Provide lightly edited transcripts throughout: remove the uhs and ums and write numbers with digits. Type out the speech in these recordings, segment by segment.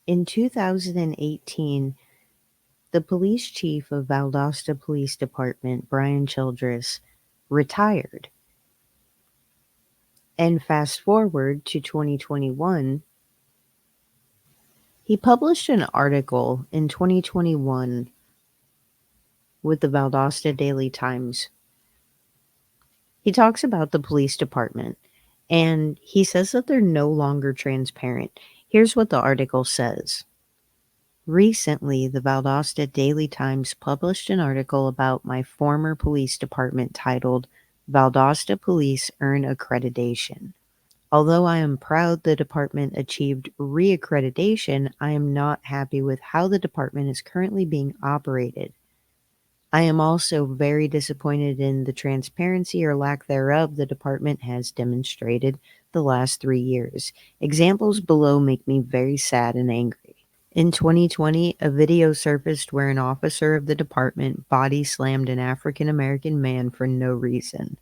In 2018, the police chief of Valdosta Police Department, Brian Childress, retired. And fast forward to 2021, he published an article in 2021 with the Valdosta Daily Times. He talks about the police department and he says that they're no longer transparent. Here's what the article says. Recently, the Valdosta Daily Times published an article about my former police department titled Valdosta Police Earn Accreditation. Although I am proud the department achieved reaccreditation, I am not happy with how the department is currently being operated. I am also very disappointed in the transparency or lack thereof the department has demonstrated the last 3 years. Examples below make me very sad and angry. In 2020, a video surfaced where an officer of the department body slammed an African American man for no reason.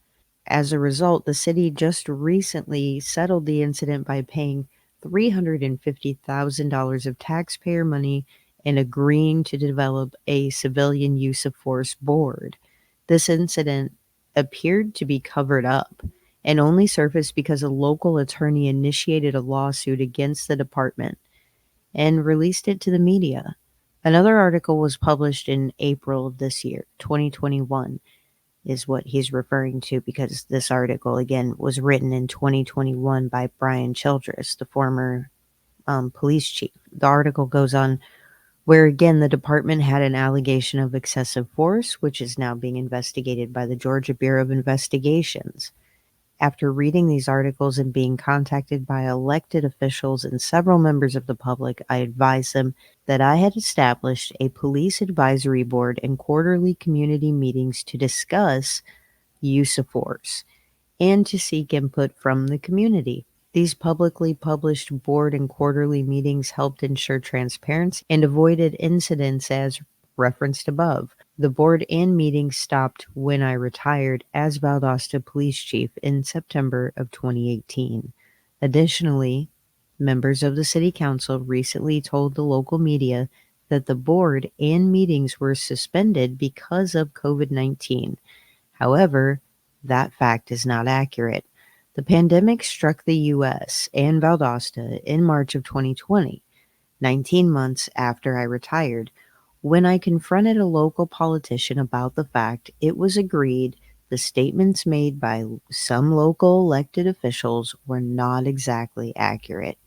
As a result, the city just recently settled the incident by paying $350,000 of taxpayer money and agreeing to develop a civilian use of force board. This incident appeared to be covered up and only surfaced because a local attorney initiated a lawsuit against the department and released it to the media. Another article was published in April of this year, 2021, is what he's referring to because this article, again, was written in 2021 by Brian Childress, the former police chief. The article goes on where, again, the department had an allegation of excessive force, which is now being investigated by the Georgia Bureau of Investigations. After reading these articles and being contacted by elected officials and several members of the public, I advised them that I had established a police advisory board and quarterly community meetings to discuss use of force and to seek input from the community. These publicly published board and quarterly meetings helped ensure transparency and avoided incidents as referenced above. The board and meetings stopped when I retired as Valdosta police chief in September of 2018. Additionally, members of the city council recently told the local media that the board and meetings were suspended because of COVID-19. However, that fact is not accurate. The pandemic struck the U.S. and Valdosta in March of 2020, 19 months after I retired. When I confronted a local politician about the fact, it was agreed the statements made by some local elected officials were not exactly accurate.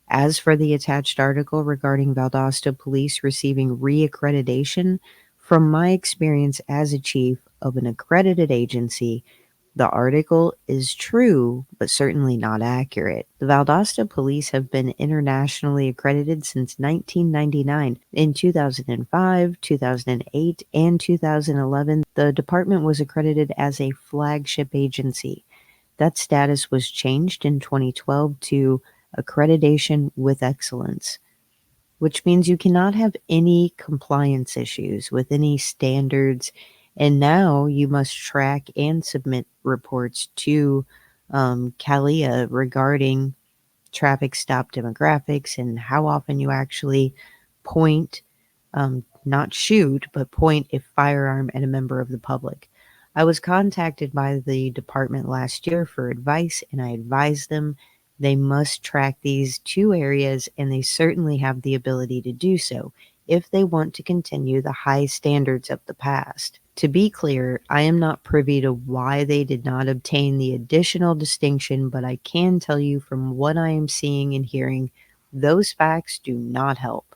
As for the attached article regarding Valdosta police receiving reaccreditation, from my experience as a chief of an accredited agency, the article is true, but certainly not accurate. The Valdosta police have been internationally accredited since 1999. In 2005, 2008, and 2011, the department was accredited as a flagship agency. That status was changed in 2012 to accreditation with excellence, which means you cannot have any compliance issues with any standards. And now you must track and submit reports to CALIA regarding traffic stop demographics and how often you actually point, not shoot, but point a firearm at a member of the public. I was contacted by the department last year for advice, and I advised them they must track these two areas, and they certainly have the ability to do so if they want to continue the high standards of the past. To be clear, I am not privy to why they did not obtain the additional distinction, but I can tell you from what I am seeing and hearing, those facts do not help.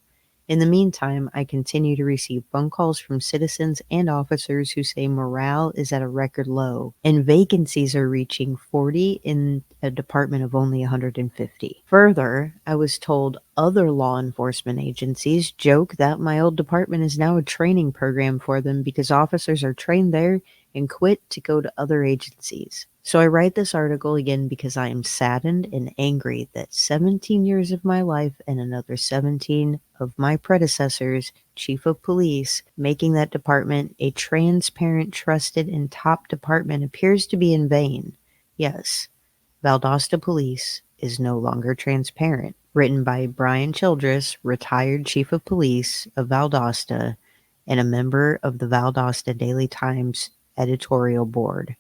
In the meantime, I continue to receive phone calls from citizens and officers who say morale is at a record low and vacancies are reaching 40 in a department of only 150. Further, I was told other law enforcement agencies joke that my old department is now a training program for them because officers are trained there and quit to go to other agencies. So I write this article again because I am saddened and angry that 17 years of my life and another 17 of my predecessors, chief of police, making that department a transparent, trusted, and top department appears to be in vain. Yes, Valdosta Police is no longer transparent. written by Brian Childress, retired chief of police of Valdosta and a member of the Valdosta Daily Times editorial board.